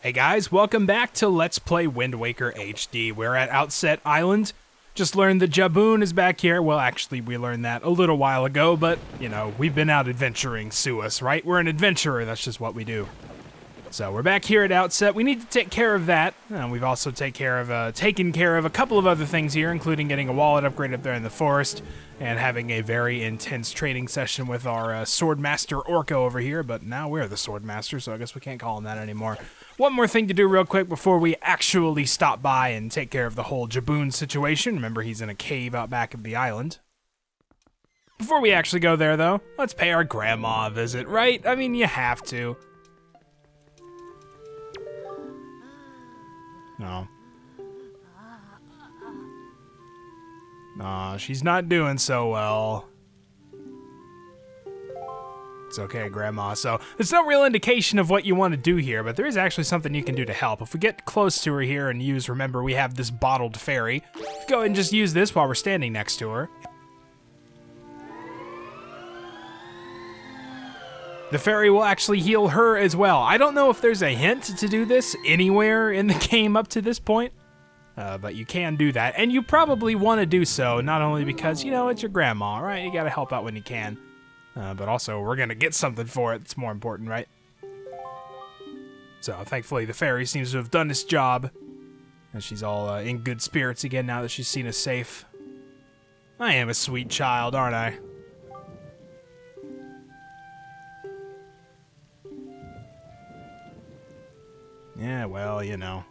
Hey guys, welcome back to Let's Play Wind Waker HD. We're at Outset Island. Just learned that Jaboon is back here. Well, actually, we learned that a little while ago, but, you know, we've been out adventuring, sue us, right? We're an adventurer, that's just what we do. So we're back here at Outset. We need to take care of that. We've also taken care of a couple of other things here, including getting a wallet upgrade up there in the forest, and having a very intense training session with our Sword Master Orca over here, but now we're the Sword Master, so I guess we can't call him that anymore. One more thing to do real quick before we actually stop by and take care of the whole Jaboon situation. Remember, he's in a cave out back of the island. Before we actually go there, though, let's pay our grandma a visit, right? I mean, you have to. No. Aw, she's not doing so well. It's okay, Grandma. So, there's no real indication of what you want to do here, but there is actually something you can do to help. If we get close to her here and remember, we have this bottled fairy. Go ahead and just use this while we're standing next to her. The fairy will actually heal her as well. I don't know if there's a hint to do this anywhere in the game up to this point, but you can do that. And you probably want to do so, not only because, you know, it's your grandma, right? You gotta help out when you can. But also, we're gonna get something for it that's more important, right? So, thankfully, the fairy seems to have done its job. And she's all in good spirits again now that she's seen us safe. I am a sweet child, aren't I? Yeah, well, you know.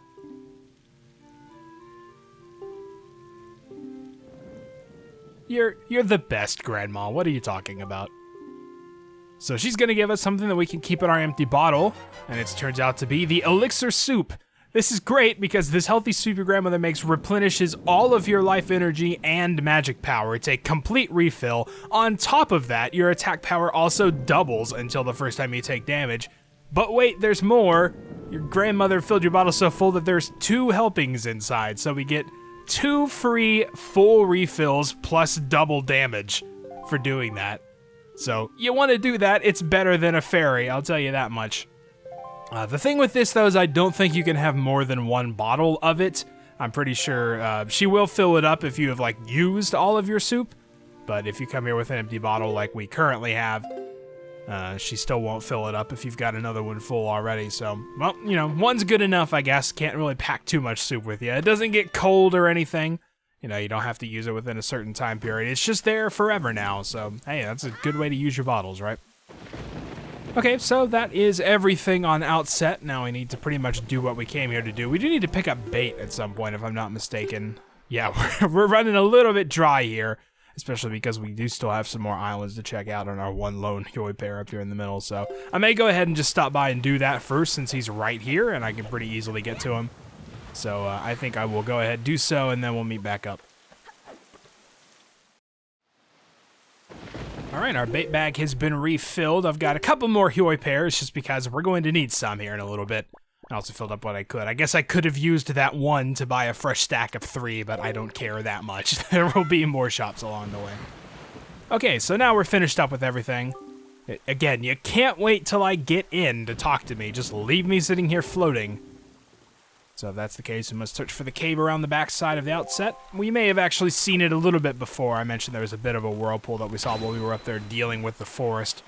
You're the best, Grandma. What are you talking about? So she's gonna give us something that we can keep in our empty bottle, and it turns out to be the elixir soup. This is great because this healthy soup your grandmother makes replenishes all of your life energy and magic power. It's a complete refill. On top of that, your attack power also doubles until the first time you take damage. But wait, there's more. Your grandmother filled your bottle so full that there's 2 helpings inside, so we get 2 free full refills plus double damage for doing that. So, you want to do that, it's better than a fairy, I'll tell you that much. The thing with this, though, is I don't think you can have more than 1 bottle of it. I'm pretty sure she will fill it up if you have, like, used all of your soup. But if you come here with an empty bottle like we currently have, she still won't fill it up if you've got another one full already. So, well, you know, 1's good enough, I guess. Can't really pack too much soup with you. It doesn't get cold or anything. You know, you don't have to use it within a certain time period. It's just there forever now, so hey, that's a good way to use your bottles, right? Okay, so that is everything on Outset. Now we need to pretty much do what we came here to do. We do need to pick up bait at some point, if I'm not mistaken. Yeah, we're running a little bit dry here, especially because we do still have some more islands to check out on our one lone Huey pair up here in the middle, so I may go ahead and just stop by and do that first since he's right here and I can pretty easily get to him. So I think I will go ahead and do so, and then we'll meet back up. Alright, our bait bag has been refilled. I've got a couple more Huey pairs just because we're going to need some here in a little bit. I also filled up what I could. I guess I could have used that 1 to buy a fresh stack of 3, but I don't care that much. There will be more shops along the way. Okay, so now we're finished up with everything. Again, you can't wait till I get in to talk to me. Just leave me sitting here floating. So if that's the case, we must search for the cave around the back side of the Outset. We may have actually seen it a little bit before. I mentioned there was a bit of a whirlpool that we saw while we were up there dealing with the forest.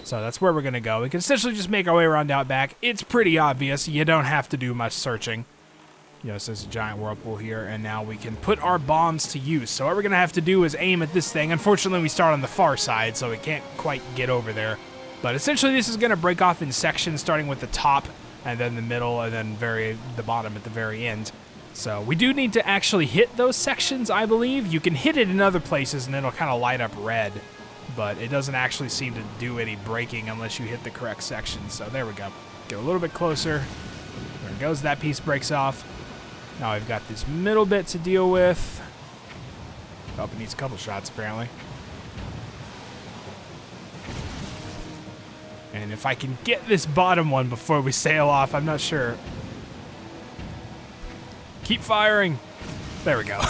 So that's where we're going to go. We can essentially just make our way around out back. It's pretty obvious. You don't have to do much searching. You know, so there's a giant whirlpool here, and now we can put our bombs to use. So what we're going to have to do is aim at this thing. Unfortunately, we start on the far side, so we can't quite get over there. But essentially, this is going to break off in sections, starting with the top, and then the middle, and then the bottom at the very end. So we do need to actually hit those sections, I believe. You can hit it in other places, and it'll kind of light up red, but it doesn't actually seem to do any breaking unless you hit the correct section. So there we go. Get a little bit closer. There it goes. That piece breaks off. Now we've got this middle bit to deal with. Oh, it needs a couple shots, apparently. And if I can get this bottom one before we sail off, I'm not sure. Keep firing. There we go.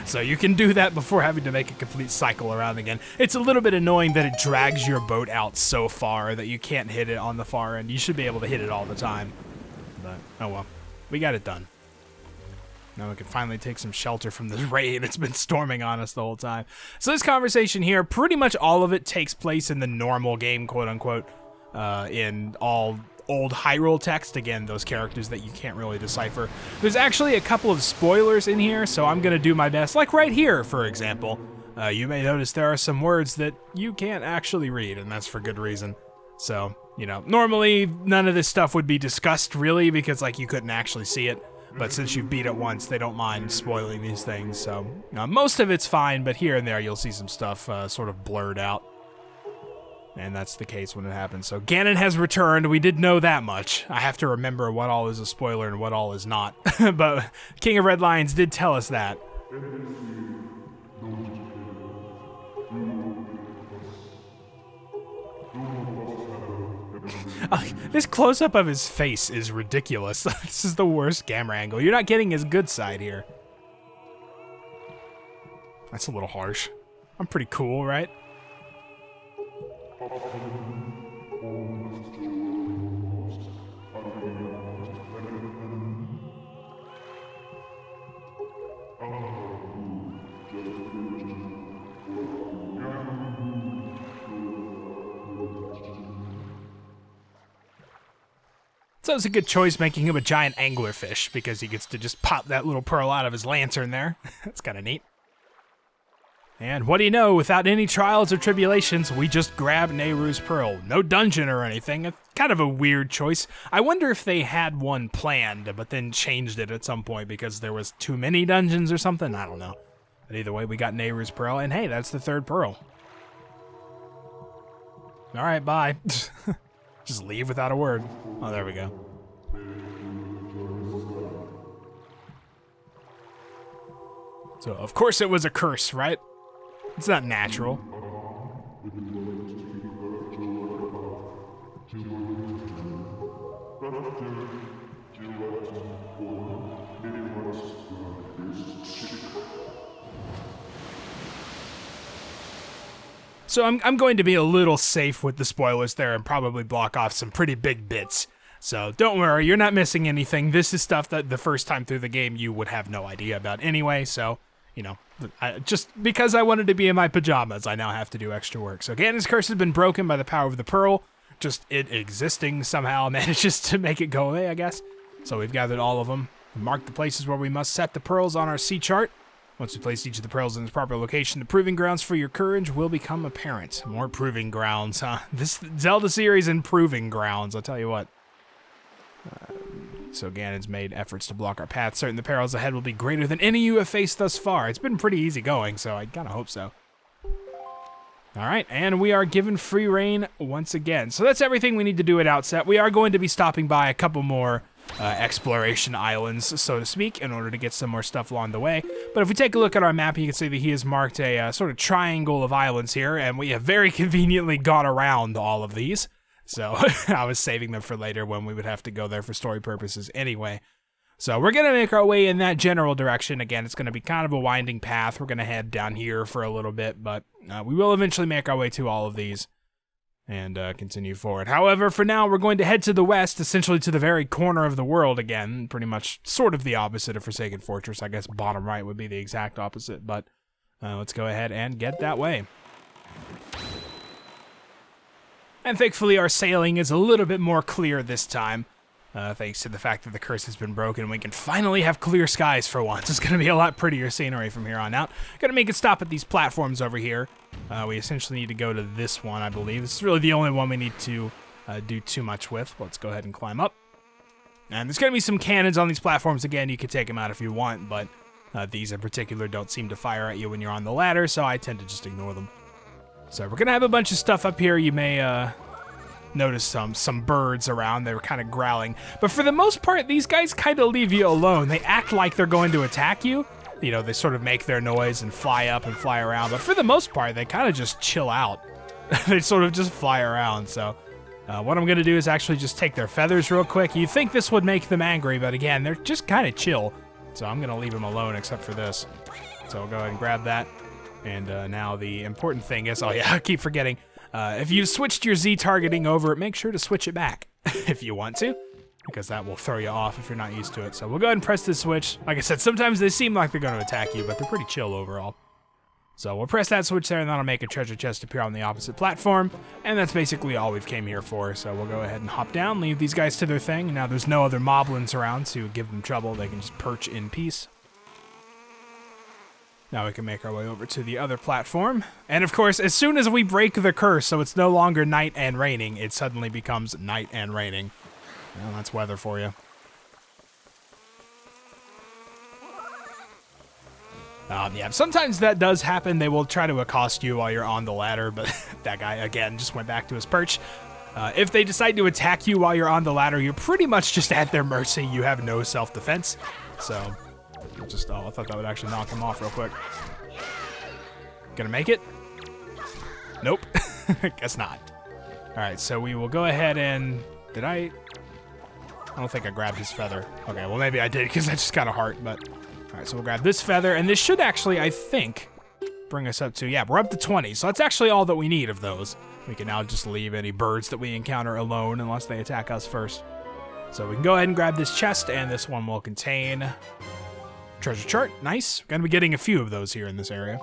So you can do that before having to make a complete cycle around again. It's a little bit annoying that it drags your boat out so far that you can't hit it on the far end. You should be able to hit it all the time. But, oh well. We got it done. Now we can finally take some shelter from this rain. It's been storming on us the whole time. So this conversation here, pretty much all of it takes place in the normal game, quote-unquote, in all old Hyrule text. Again, those characters that you can't really decipher. There's actually a couple of spoilers in here, so I'm going to do my best. Like right here, for example. You may notice there are some words that you can't actually read, and that's for good reason. So, you know, normally none of this stuff would be discussed, really, because, like, you couldn't actually see it. But since you beat it once, they don't mind spoiling these things, so most of it's fine, but here and there you'll see some stuff sort of blurred out. And that's the case when it happens. So Ganon has returned. We did know that much. I have to remember what all is a spoiler and what all is not. But King of Red Lions did tell us that. This close-up of his face is ridiculous. This is the worst camera angle. You're not getting his good side here. That's a little harsh. I'm pretty cool, right? So it's a good choice making him a giant anglerfish, because he gets to just pop that little pearl out of his lantern there. That's kind of neat. And what do you know, without any trials or tribulations, we just grab Nehru's pearl. No dungeon or anything. It's kind of a weird choice. I wonder if they had one planned, but then changed it at some point because there was too many dungeons or something. I don't know. But either way, we got Nehru's pearl, and hey, that's the third pearl. All right, bye. Just leave without a word. Oh, there we go. So, of course it was a curse, right? It's not natural. So I'm going to be a little safe with the spoilers there and probably block off some pretty big bits. So don't worry, you're not missing anything. This is stuff that the first time through the game you would have no idea about anyway, so, you know, just because I wanted to be in my pajamas, I now have to do extra work. So Ganon's curse has been broken by the power of the pearl. Just it existing somehow manages to make it go away, I guess. So we've gathered all of them. We marked the places where we must set the pearls on our sea chart. Once we place each of the pearls in its proper location, the proving grounds for your courage will become apparent. More proving grounds, huh? This Zelda series and proving grounds, I'll tell you what. So Ganon's made efforts to block our path, certain the perils ahead will be greater than any you have faced thus far. It's been pretty easy going, so I kind of hope so. Alright, and we are given free reign once again. So that's everything we need to do at Outset. We are going to be stopping by a couple more exploration islands, so to speak, in order to get some more stuff along the way. But if we take a look at our map, you can see that he has marked a sort of triangle of islands here, and we have very conveniently gone around all of these. So I was saving them for later when we would have to go there for story purposes anyway. So we're going to make our way in that general direction. Again, it's going to be kind of a winding path. We're going to head down here for a little bit, but we will eventually make our way to all of these and continue forward. However, for now, we're going to head to the west, essentially to the very corner of the world again, pretty much sort of the opposite of Forsaken Fortress. I guess bottom right would be the exact opposite, but let's go ahead and get that way. And thankfully, our sailing is a little bit more clear this time, thanks to the fact that the curse has been broken. We can finally have clear skies for once. It's going to be a lot prettier scenery from here on out. Going to make it stop at these platforms over here. We essentially need to go to this one, I believe. This is really the only one we need to do too much with. Let's go ahead and climb up. And there's going to be some cannons on these platforms. Again, you can take them out if you want, but these in particular don't seem to fire at you when you're on the ladder, so I tend to just ignore them. So we're going to have a bunch of stuff up here. You may notice some birds around. They were kind of growling. But for the most part, these guys kind of leave you alone. They act like they're going to attack you. You know, they sort of make their noise and fly up and fly around. But for the most part, they kind of just chill out. They sort of just fly around. So what I'm going to do is actually just take their feathers real quick. You'd think this would make them angry, but again, they're just kind of chill. So I'm going to leave them alone except for this. So I'll go ahead and grab that. And now the important thing is, oh yeah, I keep forgetting. If you switched your Z targeting over, make sure to switch it back if you want to. because that will throw you off if you're not used to it. So we'll go ahead and press this switch. Like I said, sometimes they seem like they're going to attack you, but they're pretty chill overall. So we'll press that switch there, and that'll make a treasure chest appear on the opposite platform, and that's basically all we've came here for. So we'll go ahead and hop down, leave these guys to their thing. Now there's no other moblins around to give them trouble. They can just perch in peace. Now we can make our way over to the other platform. And of course, as soon as we break the curse, so it's no longer night and raining, it suddenly becomes night and raining. Well, that's weather for you. Yeah, sometimes that does happen. They will try to accost you while you're on the ladder, but that guy, again, just went back to his perch. If they decide to attack you while you're on the ladder, you're pretty much just at their mercy. You have no self-defense. So, just, oh, I thought that would actually knock him off real quick. Gonna make it? Nope. Guess not. Alright, so we will go ahead and... Did I don't think I grabbed his feather. Okay, well, maybe I did, because that just got a heart, but... All right, so we'll grab this feather, and this should actually, I think, bring us up to, yeah, we're up to 20, so that's actually all that we need of those. We can now just leave any birds that we encounter alone unless they attack us first. So we can go ahead and grab this chest, and this one will contain treasure chart. Nice. We're going to be getting a few of those here in this area.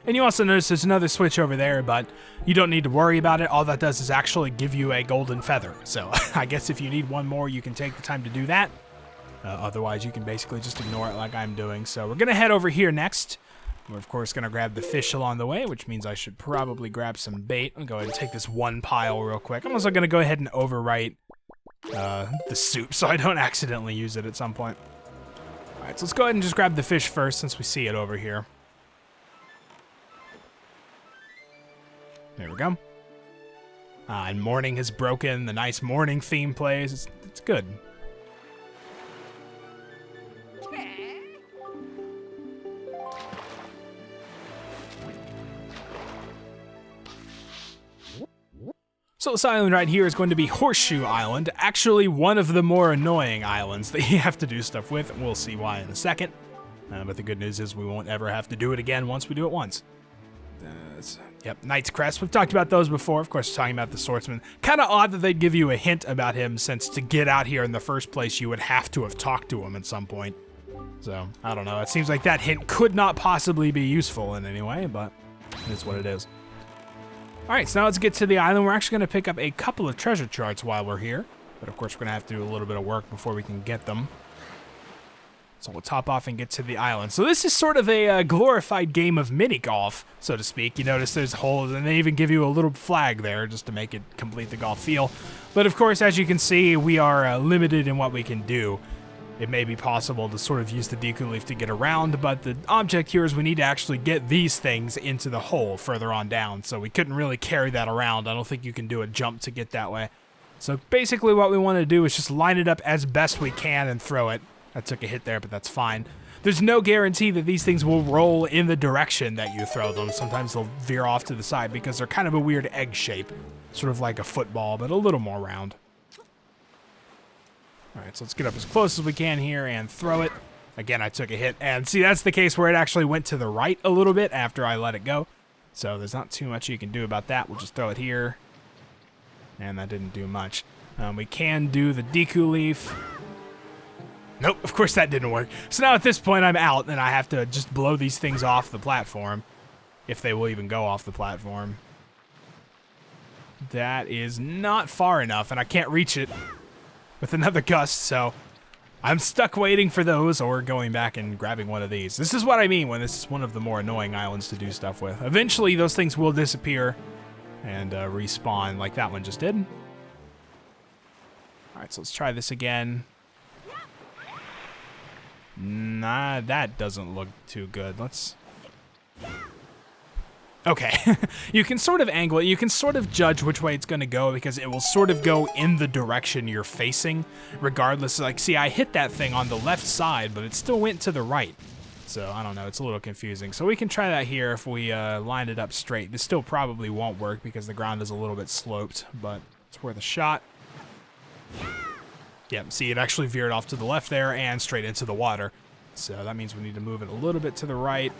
And you also notice there's another switch over there, but you don't need to worry about it. All that does is actually give you a golden feather. So I guess if you need one more, you can take the time to do that. Otherwise, you can basically just ignore it like I'm doing. So we're going to head over here next. We're, of course, going to grab the fish along the way, which means I should probably grab some bait. I'll go ahead and take this one pile real quick. I'm also going to go ahead and overwrite the soup so I don't accidentally use it at some point. All right, so let's go ahead and just grab the fish first since we see it over here. There we go. And morning has broken. The nice morning theme plays. It's good. So this island right here is going to be Horseshoe Island, actually one of the more annoying islands that you have to do stuff with. We'll see why in a second. But the good news is we won't ever have to do it again once we do it once. Yep, Knight's Crest. We've talked about those before. Of course, talking about the swordsman. Kind of odd that they'd give you a hint about him, since to get out here in the first place, you would have to have talked to him at some point. So, I don't know. It seems like that hint could not possibly be useful in any way, but it's what it is. Alright, so now let's get to the island. We're actually going to pick up a couple of treasure charts while we're here. But of course, we're going to have to do a little bit of work before we can get them. So we'll top off and get to the island. So this is sort of a glorified game of mini-golf, so to speak. You notice there's holes, and they even give you a little flag there just to make it complete the golf feel. But of course, as you can see, we are limited in what we can do. It may be possible to sort of use the deku leaf to get around, but the object here is we need to actually get these things into the hole further on down, so we couldn't really carry that around. I don't think you can do a jump to get that way. So basically what we want to do is just line it up as best we can and throw it. I took a hit there, but that's fine. There's no guarantee that these things will roll in the direction that you throw them. Sometimes they'll veer off to the side because they're kind of a weird egg shape, sort of like a football, but a little more round. All right, so let's get up as close as we can here and throw it. Again, I took a hit, and see, that's the case where it actually went to the right a little bit after I let it go. So there's not too much you can do about that. We'll just throw it here, and that didn't do much. We can do the deku leaf. Nope, of course that didn't work. So now at this point, I'm out, and I have to just blow these things off the platform, if they will even go off the platform. That is not far enough, and I can't reach it with another gust, so I'm stuck waiting for those or going back and grabbing one of these. This is what I mean when this is one of the more annoying islands to do stuff with. Eventually, those things will disappear and respawn like that one just did. All right, so let's try this again. Nah, that doesn't look too good. Let's... Okay, you can sort of angle it. You can sort of judge which way it's going to go because it will sort of go in the direction you're facing, regardless. Like, see, I hit that thing on the left side, but it still went to the right. So, I don't know, it's a little confusing. So we can try that here if we line it up straight. This still probably won't work because the ground is a little bit sloped, but it's worth a shot. Yep, see, it actually veered off to the left there and straight into the water. So that means we need to move it a little bit to the right.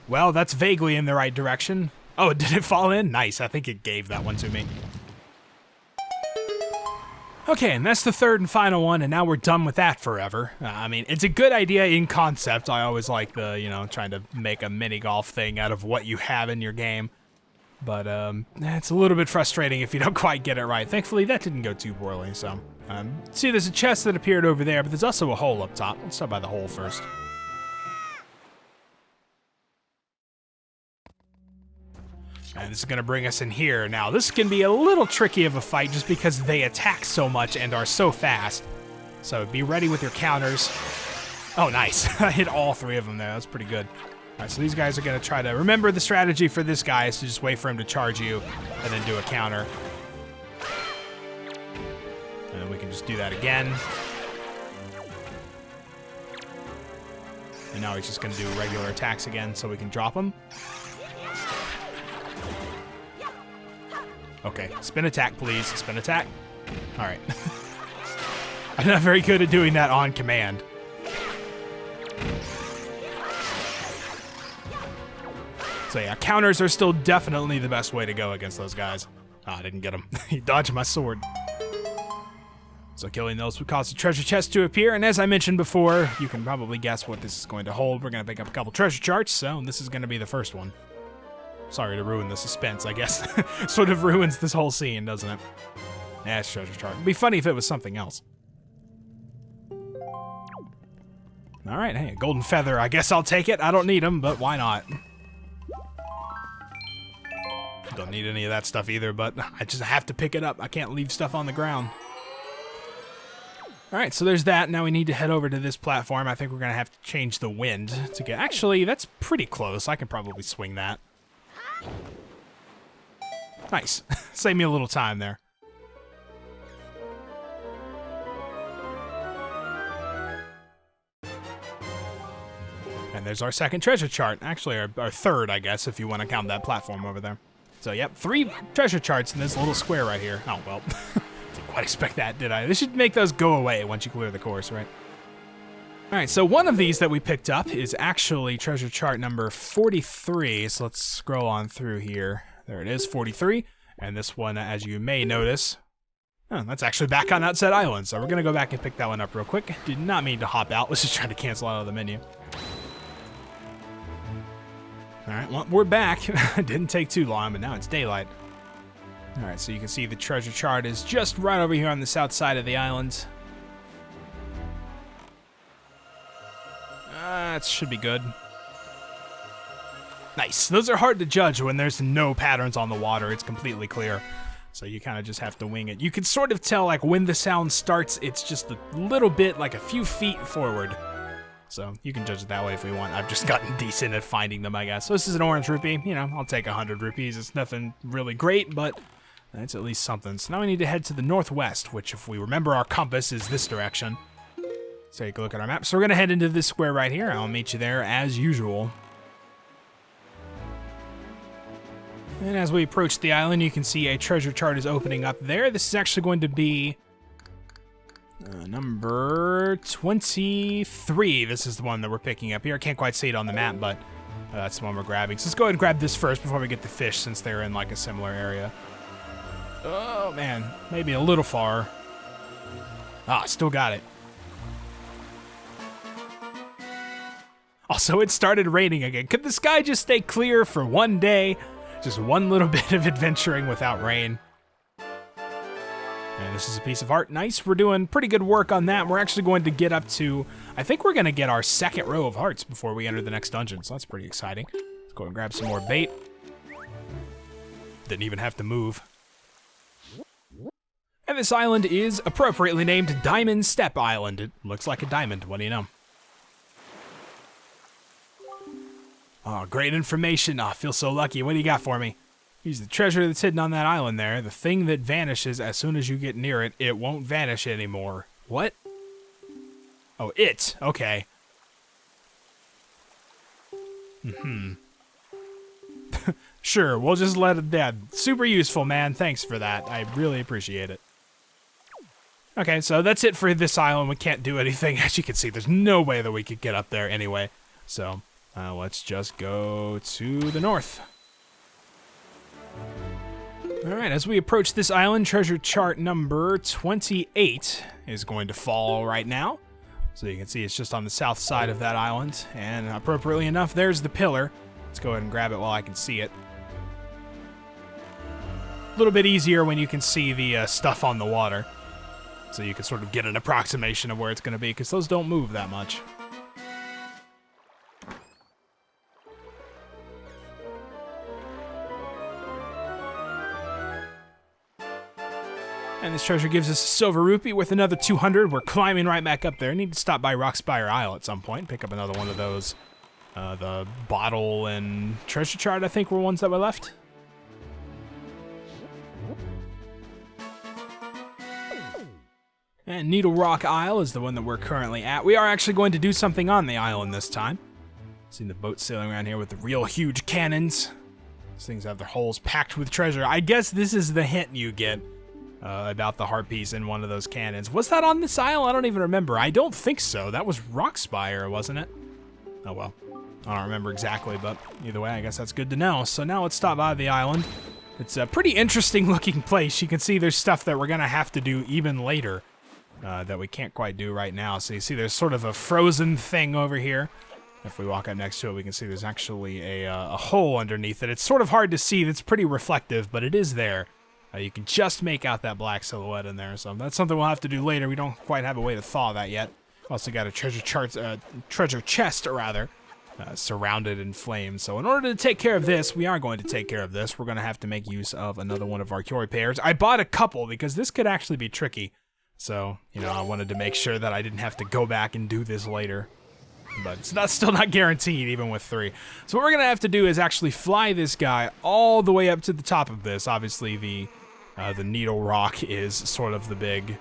Well, that's vaguely in the right direction. Oh, did it fall in? Nice. I think it gave that one to me. Okay, and that's the third and final one, and now we're done with that forever. I mean, it's a good idea in concept. I always like the, you know, trying to make a mini golf thing out of what you have in your game. But it's a little bit frustrating if you don't quite get it right. Thankfully, that didn't go too poorly, so. See, there's a chest that appeared over there, but there's also a hole up top. Let's start by the hole first. And this is going to bring us in here. Now, this can be a little tricky of a fight just because they attack so much and are so fast. So be ready with your counters. Oh, nice. I hit all three of them there. That's pretty good. All right, so these guys are going to try to... Remember, the strategy for this guy is to just wait for him to charge you and then do a counter. And then we can just do that again. And now he's just going to do regular attacks again so we can drop him. Okay, spin attack, please. Spin attack. All right. I'm not very good at doing that on command. So yeah, counters are still definitely the best way to go against those guys. Oh, I didn't get him. He dodged my sword. So killing those would cause the treasure chest to appear, and as I mentioned before, you can probably guess what this is going to hold. We're going to pick up a couple treasure charts, so this is going to be the first one. Sorry to ruin the suspense, I guess. Sort of ruins this whole scene, doesn't it? Yeah, it's treasure chart. It'd be funny if it was something else. Alright, hey, a golden feather. I guess I'll take it. I don't need them, but why not? Don't need any of that stuff either, but I just have to pick it up. I can't leave stuff on the ground. Alright, so there's that. Now we need to head over to this platform. I think we're going to have to change the wind to get... Actually, that's pretty close. I can probably swing that. Nice. Save me a little time there. And there's our second treasure chart. Actually, our third, I guess, if you want to count that platform over there. So, yep, 3 treasure charts in this little square right here. Oh, well. Didn't quite expect that, did I? They should make those go away once you clear the course, right? Alright, so one of these that we picked up is actually treasure chart number 43, so let's scroll on through here. There it is, 43, and this one, as you may notice, oh, that's actually back on Outset Island, so we're going to go back and pick that one up real quick. Did not mean to hop out, let's just try to cancel out of the menu. Alright, well, we're back. Didn't take too long, but now it's daylight. Alright, so you can see the treasure chart is just right over here on the south side of the island. That should be good. Nice. Those are hard to judge when there's no patterns on the water. It's completely clear. So you kind of just have to wing it. You can sort of tell, like, when the sound starts, it's just a little bit, like a few feet forward. So you can judge it that way if we want. I've just gotten decent at finding them, I guess. So this is an orange rupee. You know, I'll take 100 rupees. It's nothing really great, but it's at least something. So now we need to head to the northwest, which, if we remember our compass, is this direction. So take a look at our map. So we're going to head into this square right here. I'll meet you there as usual. And as we approach the island, you can see a treasure chart is opening up there. This is actually going to be number 23. This is the one that we're picking up here. I can't quite see it on the map, but that's the one we're grabbing. So let's go ahead and grab this first before we get the fish, since they're in like a similar area. Oh, man. Maybe a little far. Ah, still got it. Also, it started raining again. Could the sky just stay clear for one day? Just one little bit of adventuring without rain. And this is a piece of art. Nice. We're doing pretty good work on that. We're actually going to get up to... I think we're going to get our second row of hearts before we enter the next dungeon, so that's pretty exciting. Let's go and grab some more bait. Didn't even have to move. And this island is appropriately named Diamond Step Island. It looks like a diamond. What do you know? Oh, great information. Oh, I feel so lucky. What do you got for me? Use the treasure that's hidden on that island there. The thing that vanishes as soon as you get near it, it won't vanish anymore. What? Oh, it. Okay. Sure, we'll just let it dead. Super useful, man. Thanks for that. I really appreciate it. Okay, so that's it for this island. We can't do anything. As you can see, there's no way that we could get up there anyway. So... let's just go to the north. Alright, as we approach this island, treasure chart number 28 is going to fall right now. So you can see it's just on the south side of that island, and appropriately enough, there's the pillar. Let's go ahead and grab it while I can see it. A little bit easier when you can see the stuff on the water, so you can sort of get an approximation of where it's going to be, because those don't move that much. And this treasure gives us a silver rupee worth another 200. We're climbing right back up there. Need to stop by Rockspire Isle at some point, pick up another one of those. The bottle and treasure chart, I think, were ones that were left. And Needle Rock Isle is the one that we're currently at. We are actually going to do something on the island this time. Seen the boat sailing around here with the real huge cannons. These things have their holes packed with treasure. I guess this is the hint you get about the heart piece in one of those cannons. Was that on this isle? I don't even remember. I don't think so. That was Rockspire, wasn't it? Oh well. I don't remember exactly, but either way, I guess that's good to know. So now let's stop by the island. It's a pretty interesting looking place. You can see there's stuff that we're going to have to do even later that we can't quite do right now. So you see there's sort of a frozen thing over here. If we walk up next to it, we can see there's actually a hole underneath it. It's sort of hard to see. It's pretty reflective, but it is there. You can just make out that black silhouette in there, so that's something we'll have to do later. We don't quite have a way to thaw that yet. Also got a treasure chest, surrounded in flames. So in order to take care of this, we are going to take care of this. We're going to have to make use of another one of our Curie pairs. I bought a couple because this could actually be tricky. So, you know, I wanted to make sure that I didn't have to go back and do this later. But it's still not guaranteed, even with 3. So what we're going to have to do is actually fly this guy all the way up to the top of this. Obviously, the Needle Rock is sort of the big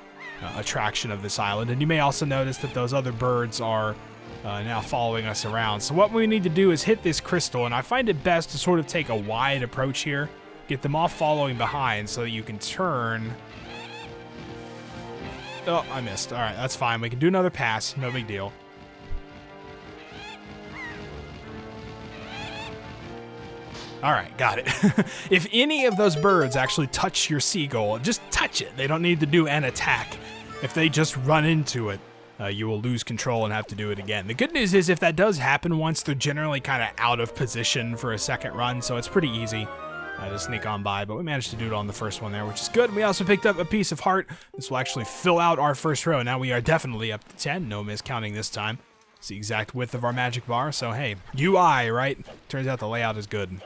attraction of this island. And you may also notice that those other birds are now following us around. So what we need to do is hit this crystal, and I find it best to sort of take a wide approach here. Get them all following behind so that you can turn. Oh, I missed. All right, that's fine. We can do another pass. No big deal. All right, got it. If any of those birds actually touch your seagull, just touch it. They don't need to do an attack. If they just run into it, you will lose control and have to do it again. The good news is if that does happen once, they're generally kind of out of position for a second run, so it's pretty easy to sneak on by, but we managed to do it on the first one there, which is good. We also picked up a piece of heart. This will actually fill out our first row. Now we are definitely up to 10. No miscounting this time. It's the exact width of our magic bar, so hey, UI, right? Turns out the layout is good.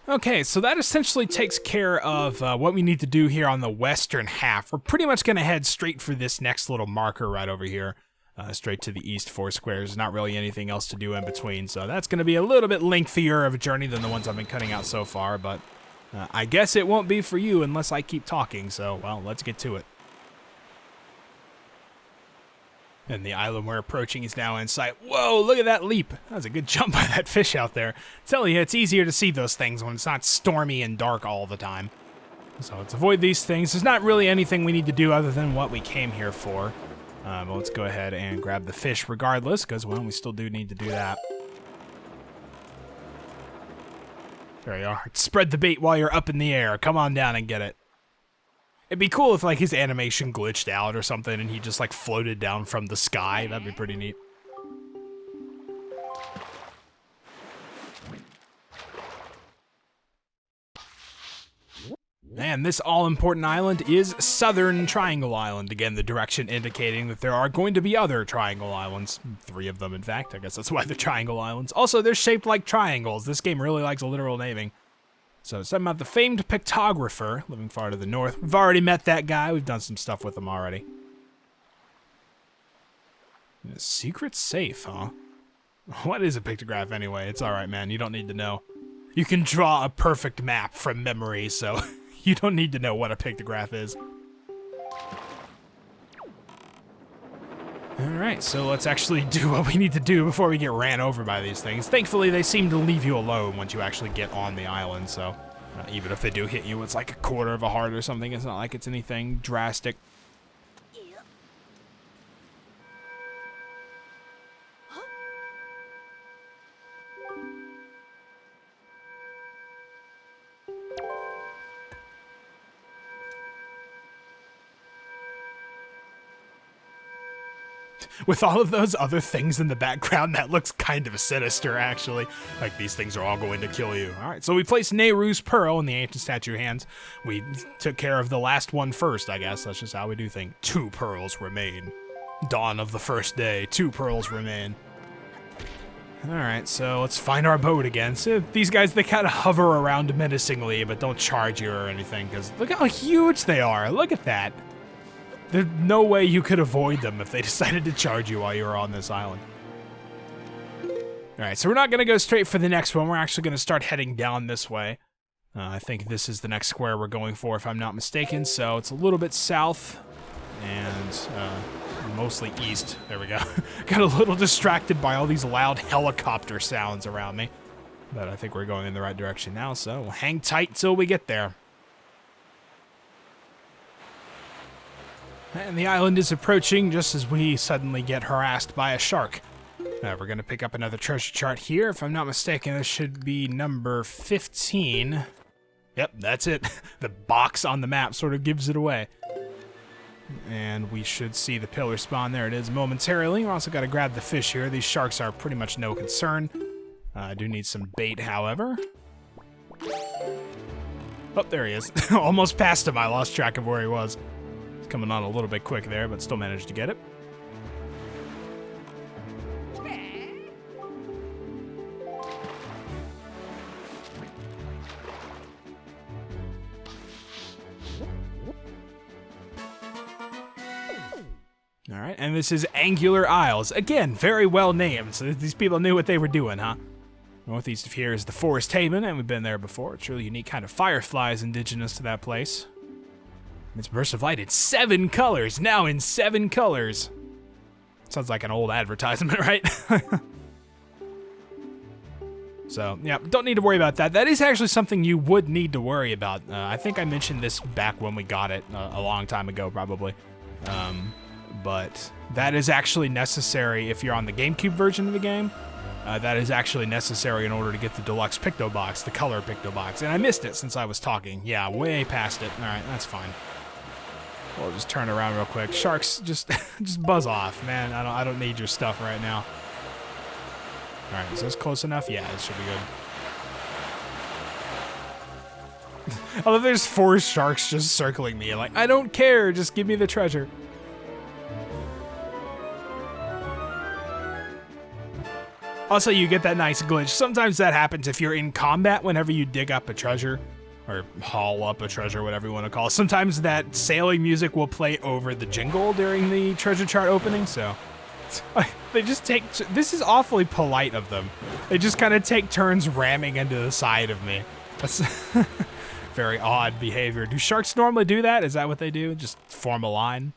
Okay, so that essentially takes care of what we need to do here on the western half. We're pretty much going to head straight for this next little marker right over here, straight to the east 4 squares. Not really anything else to do in between, so that's going to be a little bit lengthier of a journey than the ones I've been cutting out so far, but I guess it won't be for you unless I keep talking, so, well, let's get to it. And the island we're approaching is now in sight. Whoa, look at that leap. That was a good jump by that fish out there. I tell you, it's easier to see those things when it's not stormy and dark all the time. So let's avoid these things. There's not really anything we need to do other than what we came here for. But let's go ahead and grab the fish regardless, because, well, we still do need to do that. There you are. Spread the bait while you're up in the air. Come on down and get it. It'd be cool if, like, his animation glitched out or something and he just, like, floated down from the sky. That'd be pretty neat. And this all-important island is Southern Triangle Island. Again, the direction indicating that there are going to be other triangle islands. 3 of them, in fact. I guess that's why they're triangle islands. Also, they're shaped like triangles. This game really likes literal naming. So, something about the famed pictographer living far to the north. We've already met that guy. We've done some stuff with him already. A secret safe, huh? What is a pictograph anyway? It's alright, man. You don't need to know. You can draw a perfect map from memory, so you don't need to know what a pictograph is. Alright, so let's actually do what we need to do before we get ran over by these things. Thankfully, they seem to leave you alone once you actually get on the island, so even if they do hit you, it's like a quarter of a heart or something. It's not like it's anything drastic. With all of those other things in the background, that looks kind of sinister, actually. Like, these things are all going to kill you. All right, so we placed Nehru's pearl in the ancient statue hands. We took care of the last one first, I guess. That's just how we do things. 2 pearls remain. Dawn of the first day. 2 pearls remain. Alright, so let's find our boat again. So these guys, they kind of hover around menacingly, but don't charge you or anything, because look how huge they are. Look at that. There's no way you could avoid them if they decided to charge you while you were on this island. Alright, so we're not going to go straight for the next one. We're actually going to start heading down this way. I think this is the next square we're going for, if I'm not mistaken. So it's a little bit south and mostly east. There we go. Got a little distracted by all these loud helicopter sounds around me. But I think we're going in the right direction now, so we'll hang tight till we get there. And the island is approaching just as we suddenly get harassed by a shark. Now we're going to pick up another treasure chart here. If I'm not mistaken, this should be number 15. Yep, that's it. The box on the map sort of gives it away. And we should see the pillar spawn. There it is momentarily. We also got to grab the fish here. These sharks are pretty much no concern. I do need some bait, however. Oh, there he is. Almost past him. I lost track of where he was. He's coming on a little bit quick there, but still managed to get it. All right, and this is Angular Isles. Again, very well named, so these people knew what they were doing, huh? Northeast of here is the Forest Haven, and we've been there before. It's a really unique kind of fireflies indigenous to that place. It's burst of light in 7 colors, now in 7 colors. Sounds like an old advertisement, right? So, yeah, don't need to worry about that. That is actually something you would need to worry about. I think I mentioned this back when we got it, a long time ago, probably. But that is actually necessary if you're on the GameCube version of the game. That is actually necessary in order to get the deluxe Picto Box, the color Picto Box. And I missed it since I was talking. Yeah, way past it. All right, that's fine. We'll just turn around real quick. Sharks, just just buzz off, man. I don't need your stuff right now. All right, is this close enough? Yeah, this should be good. Although there's 4 sharks just circling me, like, I don't care, just give me the treasure. Also, you get that nice glitch. Sometimes that happens if you're in combat whenever you dig up a treasure, or haul up a treasure, whatever you want to call it. Sometimes that sailing music will play over the jingle during the treasure chart opening, so they just take, this is awfully polite of them. They just kind of take turns ramming into the side of me. That's very odd behavior. Do sharks normally do that? Is that what they do? Just form a line?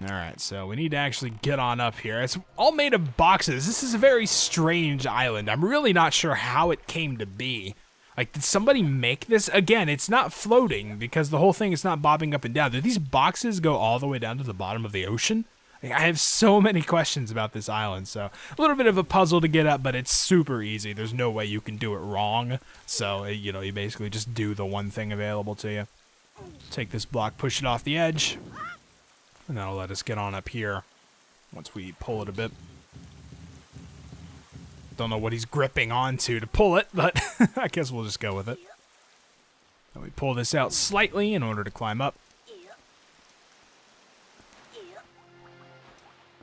All right, so we need to actually get on up here. It's all made of boxes. This is a very strange island. I'm really not sure how it came to be. Like, did somebody make this? Again, it's not floating because the whole thing is not bobbing up and down. Do these boxes go all the way down to the bottom of the ocean? Like, I have so many questions about this island, so a little bit of a puzzle to get up, but it's super easy. There's no way you can do it wrong. So, you know, you basically just do the one thing available to you. Take this block, push it off the edge. And that'll let us get on up here once we pull it a bit. Don't know what he's gripping onto to pull it, but I guess we'll just go with it. And we pull this out slightly in order to climb up.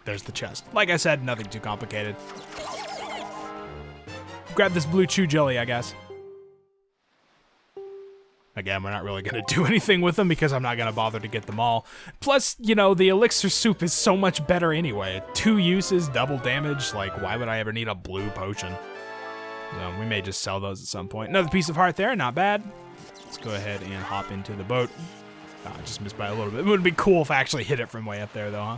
There's the chest. Like I said, nothing too complicated. Grab this blue chew jelly, I guess. Again, we're not really going to do anything with them because I'm not going to bother to get them all. Plus, you know, the elixir soup is so much better anyway. 2 uses, double damage. Like, why would I ever need a blue potion? So we may just sell those at some point. Another piece of heart there, not bad. Let's go ahead and hop into the boat. I just missed by a little bit. It would be cool if I actually hit it from way up there, though, huh?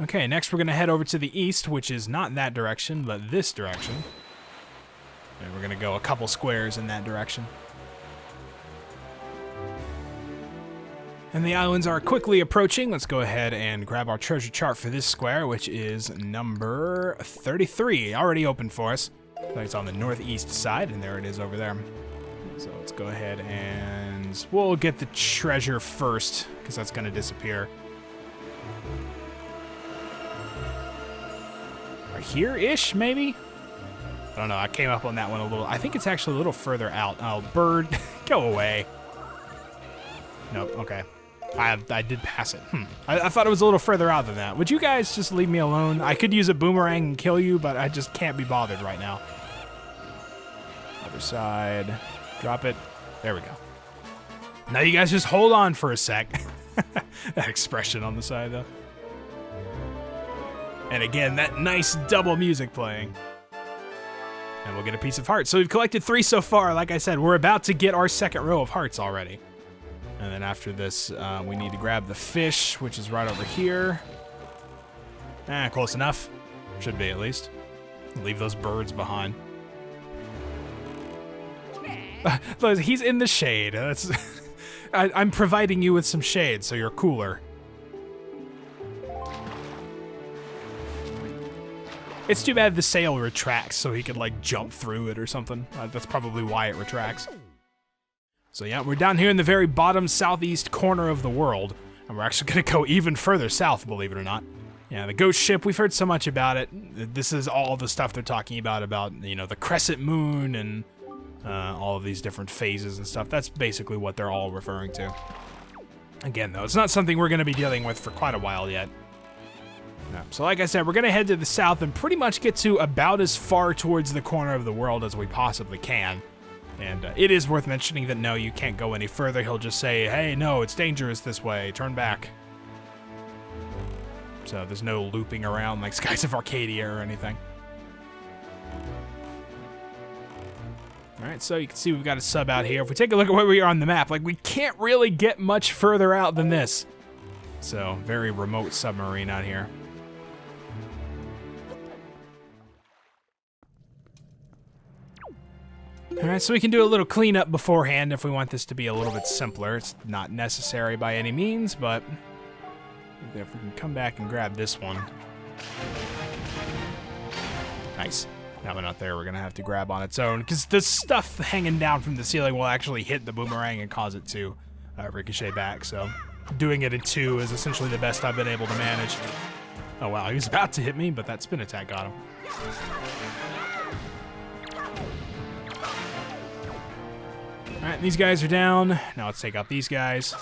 Okay, next we're going to head over to the east, which is not that direction, but this direction. And we're going to go a couple squares in that direction. And the islands are quickly approaching. Let's go ahead and grab our treasure chart for this square, which is number 33. Already open for us. It's on the northeast side, and there it is over there. So let's go ahead and directions. We'll get the treasure first, because that's going to disappear. Right here-ish, maybe? I don't know, I came up on that one a little. I think it's actually a little further out. Oh, bird, go away. Nope, okay. I did pass it. I thought it was a little further out than that. Would you guys just leave me alone? I could use a boomerang and kill you, but I just can't be bothered right now. Other side. Drop it. There we go. Now you guys just hold on for a sec. That expression on the side, though. And again, that nice double music playing. And we'll get a piece of heart. So we've collected 3 so far. Like I said, we're about to get our second row of hearts already. And then after this, we need to grab the fish, which is right over here. Close enough. Should be, at least. Leave those birds behind. He's in the shade. That's I'm providing you with some shade, so you're cooler. It's too bad the sail retracts, so he could, like, jump through it or something. That's probably why it retracts. So yeah, we're down here in the very bottom southeast corner of the world, and we're actually going to go even further south, believe it or not. Yeah, the ghost ship, we've heard so much about it. This is all the stuff they're talking about, you know, the crescent moon and all of these different phases and stuff. That's basically what they're all referring to. Again, though, it's not something we're going to be dealing with for quite a while yet. No. So like I said, we're going to head to the south and pretty much get to about as far towards the corner of the world as we possibly can. And it is worth mentioning that no, you can't go any further. He'll just say, hey, no, it's dangerous this way. Turn back. So there's no looping around like Skies of Arcadia or anything. All right, so you can see we've got a sub out here. If we take a look at where we are on the map, like, we can't really get much further out than this. So very remote submarine out here. Alright, so we can do a little cleanup beforehand if we want this to be a little bit simpler. It's not necessary by any means, but if we can come back and grab this one. Nice. That one out there we're going to have to grab on its own, because the stuff hanging down from the ceiling will actually hit the boomerang and cause it to ricochet back, so doing it in 2 is essentially the best I've been able to manage. Oh wow, he was about to hit me, but that spin attack got him. Alright, these guys are down. Now let's take out these guys.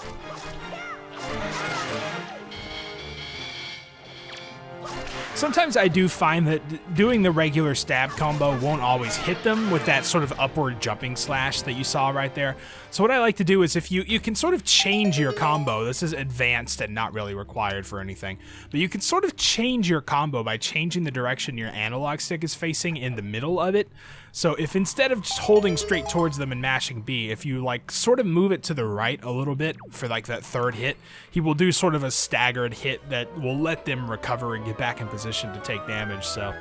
Sometimes I do find that doing the regular stab combo won't always hit them with that sort of upward jumping slash that you saw right there. So what I like to do is if you can sort of change your combo. This is advanced and not really required for anything. But you can sort of change your combo by changing the direction your analog stick is facing in the middle of it. So if instead of just holding straight towards them and mashing B, if you like sort of move it to the right a little bit for like that third hit, he will do sort of a staggered hit that will let them recover and get back in position to take damage. So,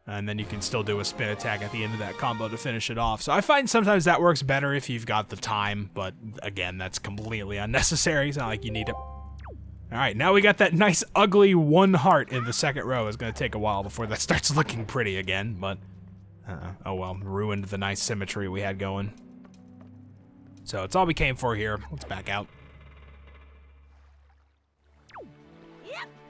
and then you can still do a spin attack at the end of that combo to finish it off. So I find sometimes that works better if you've got the time, but again, that's completely unnecessary. It's not like you need it. All right, now we got that nice ugly 1 heart in the second row. It's going to take a while before that starts looking pretty again, but oh well, ruined the nice symmetry we had going. So it's all we came for here. Let's back out.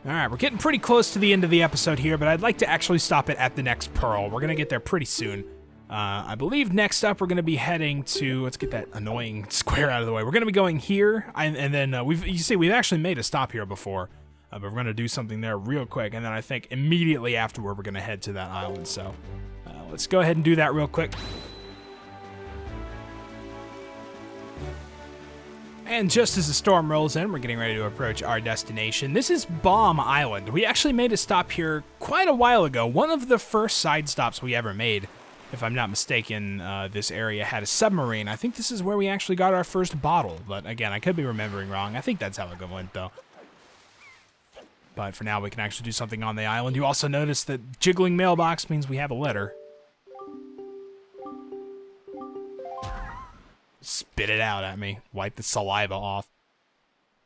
All right, we're getting pretty close to the end of the episode here, but I'd like to actually stop it at the next pearl. We're gonna get there pretty soon. I believe next up we're gonna be heading to, let's get that annoying square out of the way. We're gonna be going here, and then you see we've actually made a stop here before, but we're gonna do something there real quick, and then I think immediately afterward we're gonna head to that island. So let's go ahead and do that real quick. And just as the storm rolls in, we're getting ready to approach our destination. This is Bomb Island. We actually made a stop here quite a while ago. One of the first side stops we ever made, if I'm not mistaken. This area had a submarine. I think this is where we actually got our first bottle, but again, I could be remembering wrong. I think that's how it went, though. But for now, we can actually do something on the island. You also notice that jiggling mailbox means we have a letter. Spit it out at me. Wipe the saliva off.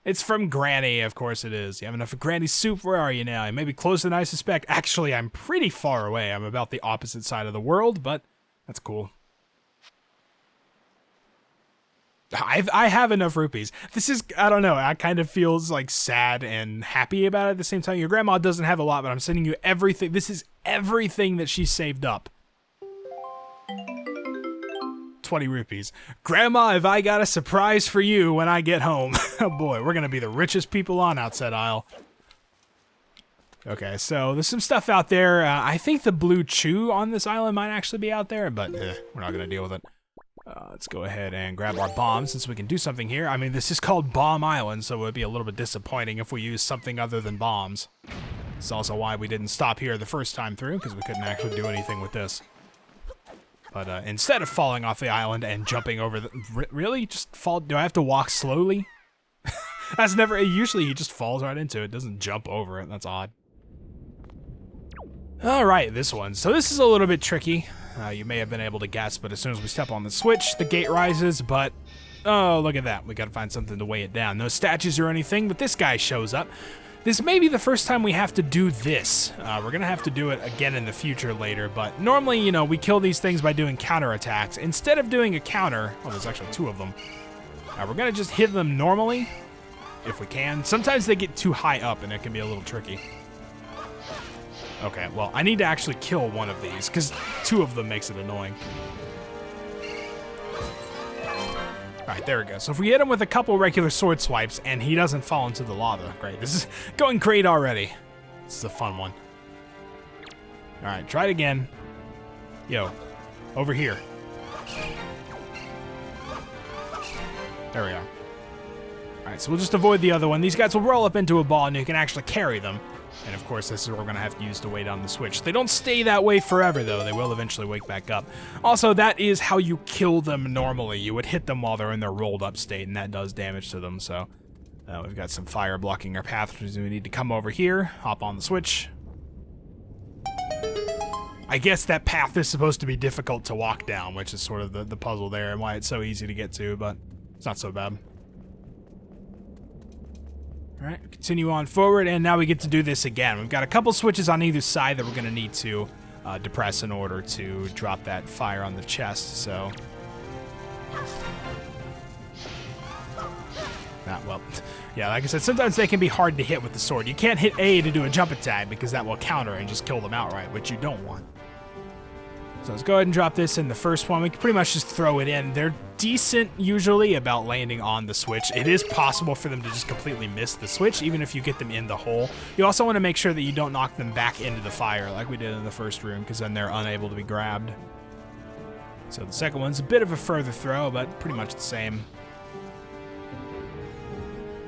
It's from Granny, of course it is. You have enough of Granny's soup? Where are you now? You may be closer than I suspect. Actually, I'm pretty far away. I'm about the opposite side of the world, but that's cool. I have enough rupees. This is, I don't know, I kind of feels like sad and happy about it at the same time. Your grandma doesn't have a lot, but I'm sending you everything. This is everything that she saved up. 20 rupees. Grandma, have I got a surprise for you when I get home? Oh boy, we're gonna be the richest people on Outset Isle. Okay, so there's some stuff out there. I think the blue chew on this island might actually be out there, but we're not gonna deal with it. Let's go ahead and grab our bombs since we can do something here. I mean, this is called Bomb Island, so it would be a little bit disappointing if we used something other than bombs. It's also why we didn't stop here the first time through, because we couldn't actually do anything with this. But instead of falling off the island and jumping over the... Really? Just fall... Do I have to walk slowly? That's never... Usually he just falls right into it, doesn't jump over it. That's odd. Alright, this one. So this is a little bit tricky. You may have been able to guess, but as soon as we step on the switch, the gate rises, but... Oh, look at that. We gotta find something to weigh it down. No statues or anything, but this guy shows up. This may be the first time we have to do this. We're gonna have to do it again in the future later, but normally, you know, we kill these things by doing counterattacks. Instead of doing a counter... Oh, there's actually 2 of them. We're gonna just hit them normally, if we can. Sometimes they get too high up, and it can be a little tricky. Okay, well, I need to actually kill one of these, because 2 of them makes it annoying. Alright, there we go. So if we hit him with a couple regular sword swipes, and he doesn't fall into the lava, great. This is going great already. This is a fun one. Alright, try it again. Yo, over here. There we are. Alright, so we'll just avoid the other one. These guys will roll up into a ball, and you can actually carry them. And of course, this is what we're going to have to use to weigh down the switch. They don't stay that way forever, though. They will eventually wake back up. Also, that is how you kill them normally. You would hit them while they're in their rolled up state, and that does damage to them. So we've got some fire blocking our path, which means we need to come over here, hop on the switch. I guess that path is supposed to be difficult to walk down, which is sort of the puzzle there and why it's so easy to get to, but it's not so bad. Alright, continue on forward, and now we get to do this again. We've got a couple switches on either side that we're going to need to depress in order to drop that fire on the chest, so... well, yeah, like I said, sometimes they can be hard to hit with the sword. You can't hit A to do a jump attack, because that will counter and just kill them outright, which you don't want. So let's go ahead and drop this in the first one. We can pretty much just throw it in. They're decent, usually, about landing on the switch. It is possible for them to just completely miss the switch, even if you get them in the hole. You also want to make sure that you don't knock them back into the fire, like we did in the first room, because then they're unable to be grabbed. So the second one's a bit of a further throw, but pretty much the same.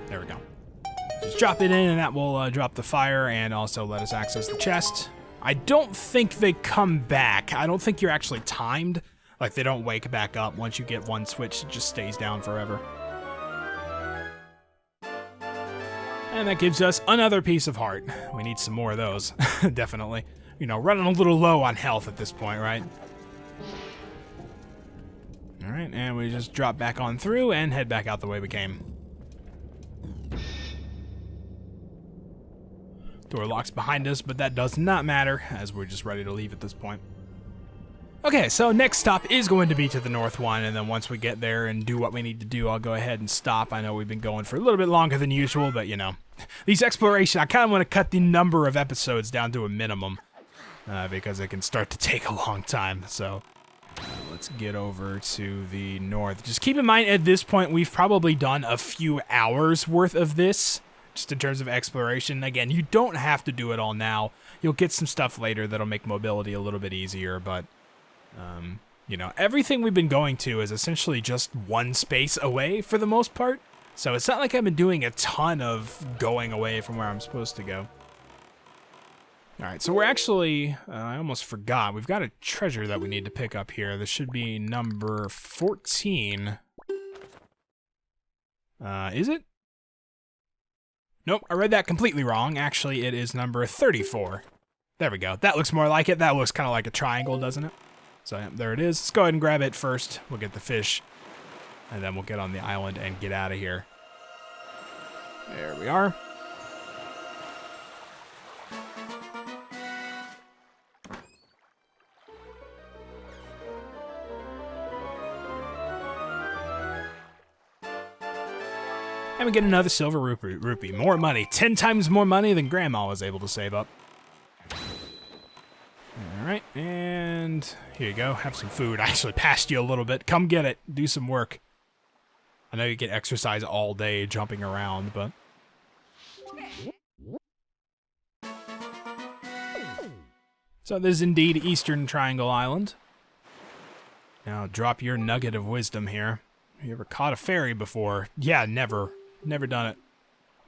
There we go. Just drop it in, and that will drop the fire, and also let us access the chest. I don't think they come back. I don't think you're actually timed. Like, they don't wake back up. Once you get one switch, it just stays down forever. And that gives us another piece of heart. We need some more of those, definitely. You know, running a little low on health at this point, right? Alright, and we just drop back on through and head back out the way we came. Door locks behind us, but that does not matter, as we're just ready to leave at this point. Okay, so next stop is going to be to the north one, and then once we get there and do what we need to do, I'll go ahead and stop. I know we've been going for a little bit longer than usual, but you know, these exploration, I kind of want to cut the number of episodes down to a minimum, because it can start to take a long time, so let's get over to the north. Just keep in mind, at this point, we've probably done a few hours worth of this, just in terms of exploration. Again, you don't have to do it all now. You'll get some stuff later that'll make mobility a little bit easier, but, you know, everything we've been going to is essentially just one space away for the most part. So it's not like I've been doing a ton of going away from where I'm supposed to go. Alright, so we're actually, I almost forgot, we've got a treasure that we need to pick up here. This should be number 14. Is it? Nope, I read that completely wrong. Actually, it is number 34. There we go. That looks more like it. That looks kind of like a triangle, doesn't it? So, yeah, there it is. Let's go ahead and grab it first. We'll get the fish, and then we'll get on the island and get out of here. There we are. And we get another silver rupee. More money. 10 times more money than Grandma was able to save up. Alright, and here you go. Have some food. I actually passed you a little bit. Come get it. Do some work. I know you get exercise all day jumping around, but... So this is indeed Eastern Triangle Island. Now drop your nugget of wisdom here. Have you ever caught a fairy before? Yeah, never. Never done it.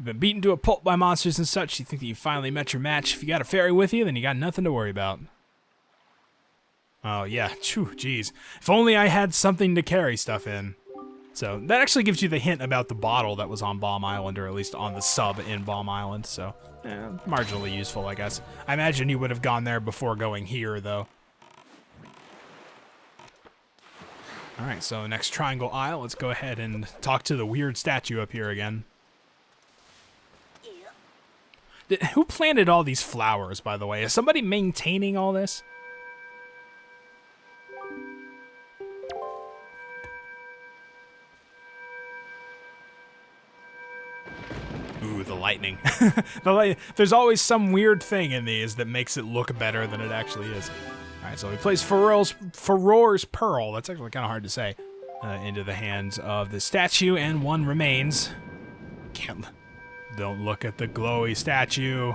You've been beaten to a pulp by monsters and such. You think that you finally met your match. If you got a fairy with you, then you got nothing to worry about. Oh yeah, jeez. If only I had something to carry stuff in. So that actually gives you the hint about the bottle that was on Bomb Island, or at least on the sub in Bomb Island, so marginally useful, I guess. I imagine you would have gone there before going here, though. Alright, so next Triangle Isle, let's go ahead and talk to the weird statue up here again. Who planted all these flowers, by the way? Is somebody maintaining all this? Ooh, the lightning. There's always some weird thing in these that makes it look better than it actually is. Alright, so he plays Furor's Pearl, that's actually kind of hard to say, into the hands of the statue, and one remains. Don't look at the glowy statue.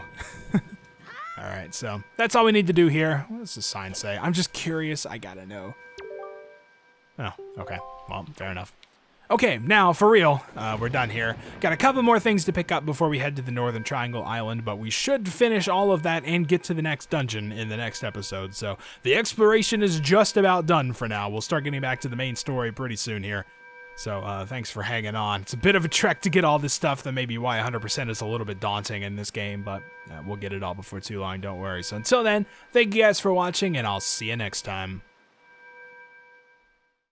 Alright, so that's all we need to do here. What does the sign say? I'm just curious, I gotta know. Oh, okay, well, fair enough. Okay, now, for real, we're done here. Got a couple more things to pick up before we head to the Northern Triangle Island, but we should finish all of that and get to the next dungeon in the next episode. So the exploration is just about done for now. We'll start getting back to the main story pretty soon here. So thanks for hanging on. It's a bit of a trek to get all this stuff. That may be why 100% is a little bit daunting in this game, but we'll get it all before too long, don't worry. So until then, thank you guys for watching, and I'll see you next time.